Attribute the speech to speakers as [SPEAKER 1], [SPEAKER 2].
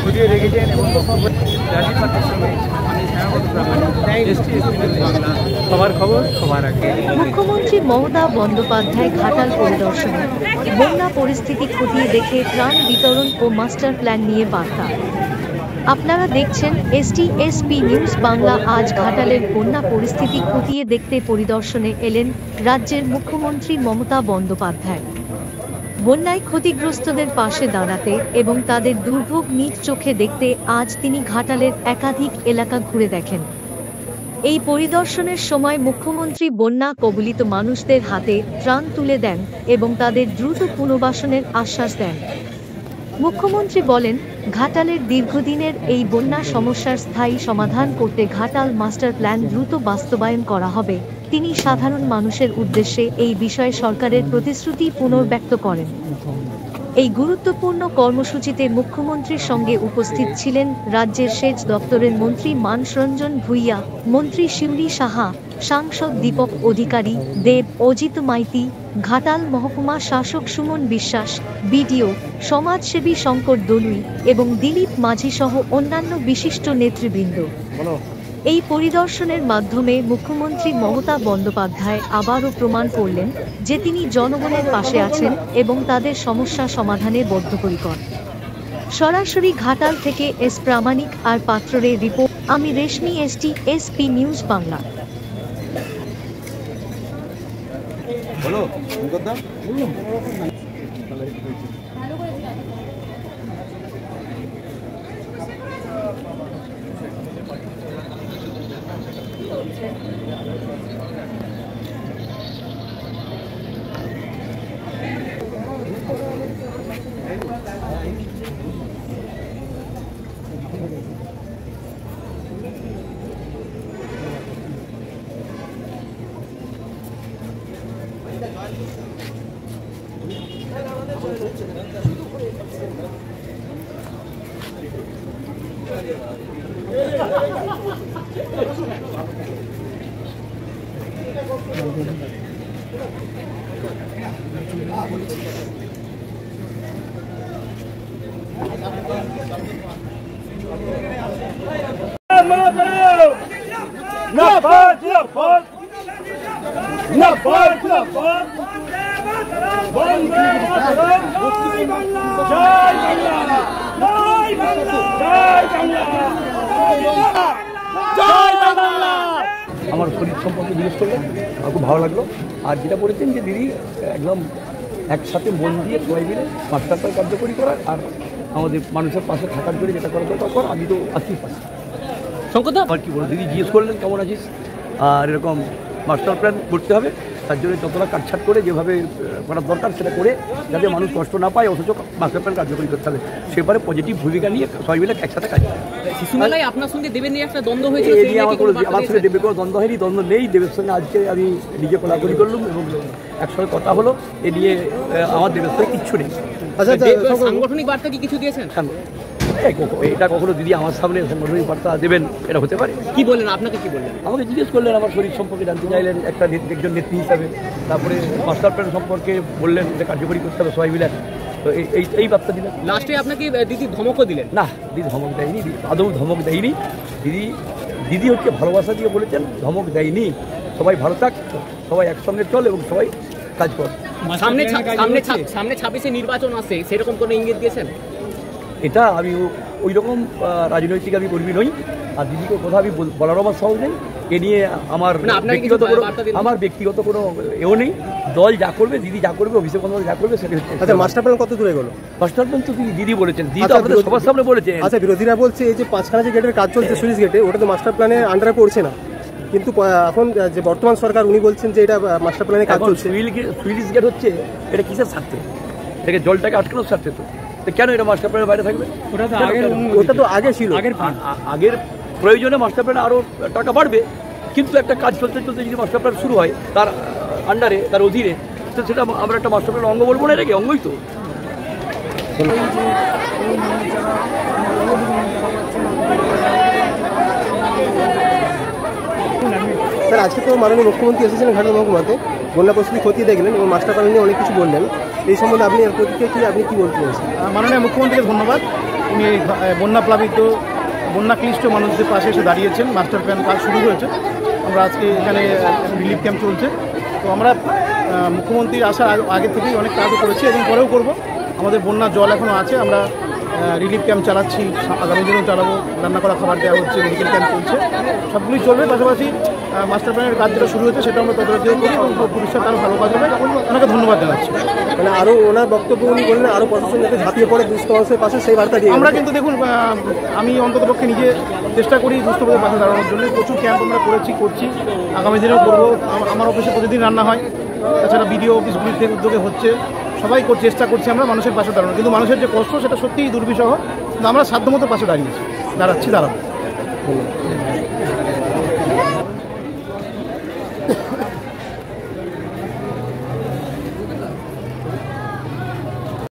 [SPEAKER 1] খতিয়ে রেখেছেন এবং জাতীয় পার্টির সঙ্গে সবার খবর সবার আগে।
[SPEAKER 2] মুখ্যমন্ত্রী মমতা বন্দ্যোপাধ্যায় ঘাটাল পরিদর্শনে বন্যা পরিস্থিতি খতিয়ে দেখে ত্রাণ বিতরণ ও মাস্টার প্ল্যান নিয়ে বার্তা। আপনারা দেখছেন STSP নিউজ বাংলা। আজ ঘাটালের বন্যা পরিস্থিতি খতিয়ে দেখতে পরিদর্শনে এলেন রাজ্যের মুখ্যমন্ত্রী মমতা বন্দ্যোপাধ্যায়। বন্যায় ক্ষতিগ্রস্তদের পাশে দাঁড়াতে এবং তাদের দুর্ভোগ নিজ চোখে দেখতে আজ তিনি ঘাটালের একাধিক এলাকা ঘুরে দেখেন। এই পরিদর্শনের সময় মুখ্যমন্ত্রী বন্যা কবলিত মানুষদের হাতে ত্রাণ তুলে দেন এবং তাদের দ্রুত পুনর্বাসনের আশ্বাস দেন। মুখ্যমন্ত্রী বলেন, ঘাটালের দীর্ঘদিনের এই বন্যা সমস্যার স্থায়ী সমাধান করতে ঘাটাল মাস্টার প্ল্যান দ্রুত বাস্তবায়ন করা হবে। তিনি সাধারণ মানুষের উদ্দেশ্যে এই বিষয়ে সরকারের প্রতিশ্রুতি পুনর্ব্যক্ত করেন। এই গুরুত্বপূর্ণ কর্মসূচিতে মুখ্যমন্ত্রীর সঙ্গে উপস্থিত ছিলেন রাজ্যের সেচ দপ্তরের মন্ত্রী মানসরঞ্জন ভূঁইয়া, মন্ত্রী শিউলি সাহা, সাংসদ দীপক অধিকারী, দেব অজিত মাইতি, ঘাটাল মহকুমা শাসক সুমন বিশ্বাস, বিডিও সমাজসেবী শঙ্কর দলুই এবং দিলীপ মাঝি সহ অন্যান্য বিশিষ্ট নেতৃবৃন্দ। এই পরিদর্শনের মাধ্যমে মুখ্যমন্ত্রী মমতা বন্দ্যোপাধ্যায় আবারও প্রমাণ করলেন যে তিনি জনগণের পাশে আছেন এবং তাদের সমস্যা সমাধানে বদ্ধপরিকর। সরাসরি ঘাটাল থেকে এস প্রামাণিক আর পাত্রের রিপোর্ট। আমি রেশমি, STSP নিউজ বাংলা।
[SPEAKER 3] আমার শরীর সম্পর্কে জিজ্ঞেস করলেন, আমার খুব ভালো লাগলো। আর যেটা বলেছেন যে দিদি একদম একসাথে মন দিয়ে সবাই মিলে মাস্টার প্ল্যান কার্যকরী করার আর আমাদের মানুষের পাশে থাকার জন্য যেটা করা দরকার কর, আমি তো আছি পাশে। শঙ্করদা আর কি বলো, দিদি জিজ্ঞেস করলেন কেমন আছিস, আর এরকম মাস্টার প্ল্যান করতে হবে, তার জন্য যতটা কাটছাট করে যেভাবে করার দরকার সেটা করে যাতে মানুষ কষ্ট না পায়, অথচ মাস্টার প্ল্যান কার্যকরী করতে হবে। সেবারে পজিটিভ ভূমিকা নিয়ে সবাই মিলে একসাথে কাজ করে।
[SPEAKER 4] শিশুমেলায় আপনার সঙ্গে দেবের নিয়ে একটা দ্বন্দ্ব হয়েছিল,
[SPEAKER 3] আমার সঙ্গে দেবের কোনো দ্বন্দ্ব হয়নি, দ্বন্দ্ব নেই। দেবের সঙ্গে আজকে আমি নিজে কোলাকুলি করলাম এবং একসঙ্গে কথা হলো। এ নিয়ে আমার দেবের সঙ্গে কিচ্ছু নেই।
[SPEAKER 4] সাংগঠনিক বার্তা কি কিছু দিয়েছেন?
[SPEAKER 3] এটা কখনো দিদি আমার সামনে সাংগঠনিক বার্তা দেবেন এটা হতে পারে?
[SPEAKER 4] কি বললেন, আপনাকে কি বললেন?
[SPEAKER 3] আমাকে জিজ্ঞেস করলেন আমার শরীর সম্পর্কে জানতে চাইলেন একজন নেত্রী হিসাবে। তারপরে মাস্টার প্ল্যান সম্পর্কে বললেন এটা কার্যকরী করতে হবে সবাই মিলে। তো এই বার্তা দিলেন।
[SPEAKER 4] লাস্টে আপনাকে দিদি ধমকও দিলেন?
[SPEAKER 3] না, দিদি ধমক দেয়নি, আদৌ ধমক দেয়নি। দিদি হচ্ছে ভালোবাসা দিয়ে বলেছেন, ধমক দেয়নি। সবাই ভালো থাক, সবাই একসঙ্গে চল এবং সবাই কাজ কর।
[SPEAKER 4] সামনে 26-এ নির্বাচন আসে, সেরকম কোনো ইঙ্গিত দিয়েছেন?
[SPEAKER 3] এটা আমি ওই রকম রাজনৈতিক আমি কর্মী নই, আর দিদিকে কথা আমি বলারও আমার সহজ নেই। এ নিয়ে আমার ব্যক্তিগত কোনো এও নেই। দল যা করবে, দিদি যা করবে, অভিষেক বন্দ্যোপাধ্যায় যা করবে সেটা হচ্ছে।
[SPEAKER 1] আচ্ছা, মাস্টার প্ল্যান কত দূরে গেল?
[SPEAKER 3] মাস্টার প্ল্যান তো দিদি বলেছেন, দিদি তো আমাদের সবার সামনে বলেছেন।
[SPEAKER 1] আচ্ছা, বিরোধীরা বলছে এই যে 5খানা যে গেটের কাজ চলছে সুইচ গেটে, ওটা তো মাস্টার প্ল্যানের আন্ডারে পড়ছে না, কিন্তু এখন যে বর্তমান সরকার উনি বলছেন যে এটা মাস্টার প্ল্যানে কাজ চলছে।
[SPEAKER 3] সুইচ গেট হচ্ছে এটা কিসের স্বার্থে? এটাকে জলটাকে আটকানোর স্বার্থে। তো কেন এটা মাস্টার প্ল্যানের বাইরে থাকবে?
[SPEAKER 1] ওটা তো আগে ছিল।
[SPEAKER 3] আগের প্রয়োজনে মাস্টার প্ল্যানে আরও টাকা বাড়বে, কিন্তু একটা কাজ চলতে চলতে যদি মাস্টার প্ল্যান শুরু হয় তার আন্ডারে, তার অধীনে, তো সেটা আমরা একটা মাস্টার প্ল্যান অঙ্গ বলবো না, এটাকে অঙ্গই তো।
[SPEAKER 1] স্যার, আজকে তো মাননীয় মুখ্যমন্ত্রী এসেছিলেন ঘাটাল মহকুমাতে, বন্যা পরিস্থিতি খতিয়ে দেখলেন এবং মাস্টার প্ল্যান নিয়ে অনেক কিছু বললেন। এই সম্বন্ধে আপনি প্রতিক্রিয়া কি, আপনি কি বলতে চাইছেন?
[SPEAKER 5] মাননীয় মুখ্যমন্ত্রীকে ধন্যবাদ। উনি বন্যা প্লাবিত বন্যা ক্লিষ্ট মানুষদের পাশে এসে দাঁড়িয়েছেন। মাস্টার প্ল্যান কাজ শুরু হয়েছে, আমরা আজকে এখানে রিলিফ ক্যাম্প চলছে। তো আমরা মুখ্যমন্ত্রীর আসার আগে থেকেই অনেক কাজও করেছি এবং পরেও করব। আমাদের বন্যা জল এখনও আছে, আমরা রিলিফ ক্যাম্প চালাচ্ছি, আগামী দিনেও চালাবো। রান্না করা খাবার দেওয়া হচ্ছে, মেডিকেল ক্যাম্প চলছে, সবগুলোই চলবে। পাশাপাশি মাস্টার প্ল্যানের কাজ যেটা শুরু হয়েছে সেটা আমরা তদারকিও করি এবং ভবিষ্যতে আরও ভালো কাজ হবে। ওনাকে ধন্যবাদ জানাচ্ছি।
[SPEAKER 1] মানে আরও ওনার বক্তব্য উনি বললেন আরও প্রশাসন যাতে ঝাঁপিয়ে পড়ে দুস্থ মানুষের পাশে, সেই বার্তা দিয়ে
[SPEAKER 5] আমরা কিন্তু দেখুন, আমি অন্ততপক্ষে নিজে চেষ্টা করি দুস্থ মানুষের পাশে দাঁড়ানোর জন্য। প্রচুর ক্যাম্প আমরা করছি, আগামী দিনেও করবো। আমার অফিসে প্রতিদিন রান্না হয়, তাছাড়া বিডিও অফিসগুলির থেকে উদ্যোগে হচ্ছে, সবাই চেষ্টা করছি আমরা মানুষের পাশে দাঁড়ানো। কিন্তু মানুষের যে কষ্ট সেটা সত্যিই দুর্বিষহ, কিন্তু আমরা সাধ্যমতো পাশে দাঁড়াবো।